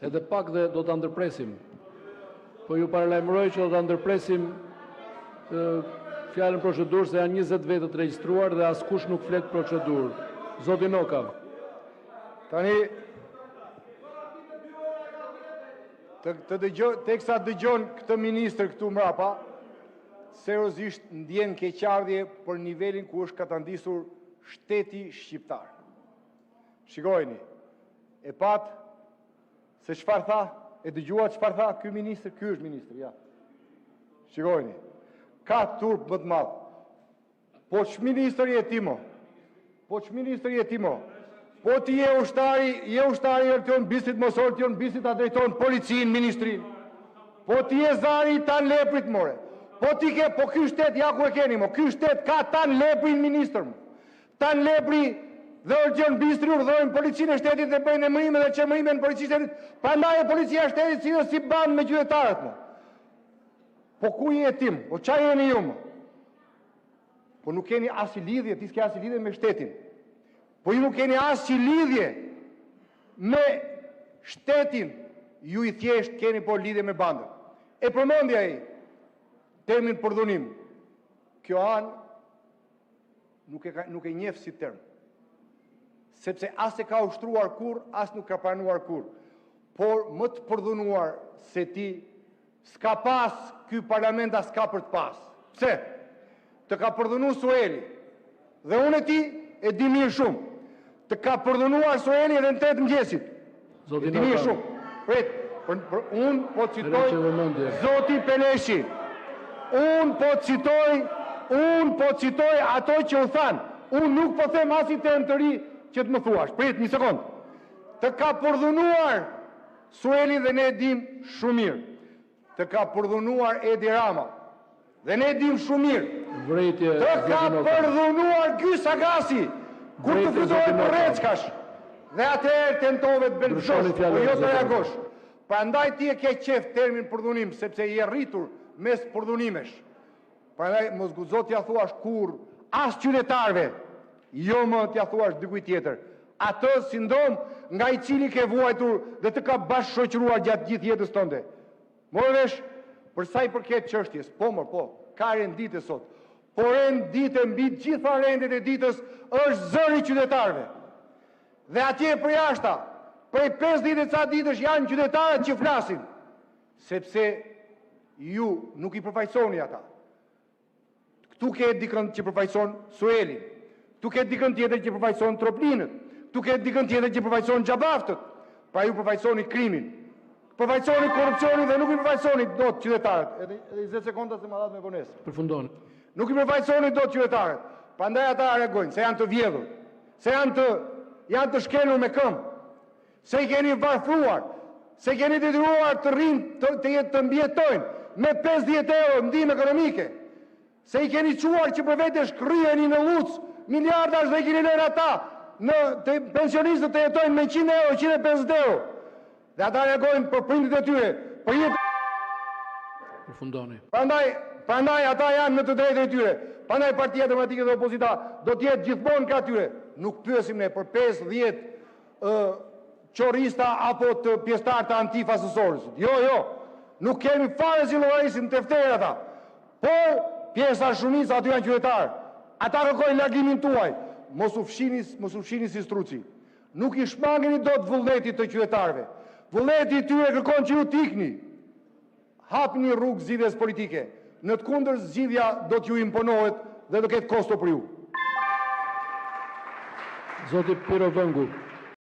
Edhe pak dhe do të ndërpresim. Po ju paralajmëroj që do të ndërpresim fjalën procedurë se janë 20 vete të regjistruar dhe askush nuk flet procedurë. Zoti Noka. Tani teksa dëgjon këtë ministër këtu mrapa, seriozisht ndjen keqardhje për nivelin ku është katandisur shteti shqiptar. Shikojeni, e pat se çfarë tha, e dëgjuat çfarë tha ky ministër, ky është ministri, ja. Shikojeni, ka turp më të madh. Po ç'ministër je ti mo? Po ç'ministër je ti mo? Po ti je ushtari ertion bisit mos ortion bisit a drejton policinë, ministrin. Po ti je zari i Tan Leprit more. Po ti ke, po ky shtet ja ku e keni mo, ky shtet ka Tan Leprin ministër. Tan Lepri dhe Orgjon Bistri urdhërojnë policinë e shtetit dhe bëjnë emërime dhe çemërime në policinë e shtetit. Prandaj e policia e shtetit si ban me qytetarët mo. Po ku je tim? Po ç'a jeni ju mo? Po nuk keni asnjë lidhje, ti s'ke asnjë lidhje me shtetin. Po ju nuk keni asnjë lidhje me shtetin, ju i thjesht keni po lidhje me bandën. E përmendi ai termin përdhunim. Kjo anë nuk e njeh si term. Sepse as e ka ushtruar kur, as nuk ka pranuar kur. Por më të përdhunuar se ti s'ka pas ky parlament as ka për të pas. Pse? Të ka përdhunu Sueli. Dhe unë e ti e di mirë shumë. Të ka përdhunuar Sueli edhe në 8 mëngjesit. E di mirë shumë. Pret, unë po citoj Zoti Peleshi. Unë po citoj ato që u thanë. Unë nuk po them asi të të ri që të më thuash. Prit, një sekund. Të ka përdhunuar Sueli dhe ne dim shumë mirë. Të ka përdhunuar Edi Rama. Dhe ne dim shumë mirë. Të ka përdhunuar Ky Sagasi. Kur të fluturoj për Reçkash. Dhe atëherë tentove të bëndëshosh, po jo të reagosh. Prandaj ti e ke qef termin përdhunim, sepse i e rritur mes përdhunimesh. Prandaj mos guxo t'ja thuash kur as qytetarëve, jo më t'ja thuash dikujt tjetër. Atë sindrom nga i cili ke vuajtur dhe të ka bashkëshoqëruar gjatë gjithë jetës tënde. Morë vesh, për sa i përket çështjes, po, ka rendite sot. Por rendite mbi gjitha rendet e ditës është zëri qytetarëve. Dhe atje për jashta, prej 50 ca ditësh janë qytetarët që flasin, sepse ju nuk i përfaqësoni ata. Këtu ke dikën që përfaqëson Suelin, këtu ke dikën tjetër që përfaqëson Troplinët, këtu ke dikën tjetër që përfaqëson Xhabaftët, pra ju përfaqësoni krimin, përfaqësoni korrupsionin dhe nuk i përfaqësoni dot qytetarët. Edhe 20 sekonda se më dhat me vonesë. Përfundoni. Nuk i përfaqësoni dot qytetarët. Prandaj ata reagojnë se janë të vjedhur, se janë të shkelur me këmbë, se i keni varfruar, se keni detyruar të rrinë të mbjetojnë me 50 euro ndihmë ekonomike, se i keni quar që për vete shkryheni në Luc miliardash dhe i keni lënë ata në pensionistët të jetojnë me 100 euro, 150 euro. Dhe ata reagojnë për prindit e tyre, për jetë. Përfundoni. Prandaj ata janë në të drejtë e tyre. Prandaj Partia Demokratike dhe Opozita do të jetë gjithmonë ka tyre. Nuk pyesim ne për 5-10 qorista apo të pjesëtar të Antifas së Sorësit. Jo. Nuk kemi fare si llogarisin tefter ata. Por pjesa shumica aty janë qytetarë. Ata kërkojnë largimin tuaj. Mos u fshini si struci. Nuk i shmangeni dot vullnetit të qytetarëve. Vullneti i tyre kërkon që ju t'ikni. Hapni rrugë zgjidhjes politike. Në të kundër zgjidhja do t'ju imponohet dhe do ketë kosto për ju. Zoti Piro Vëngu.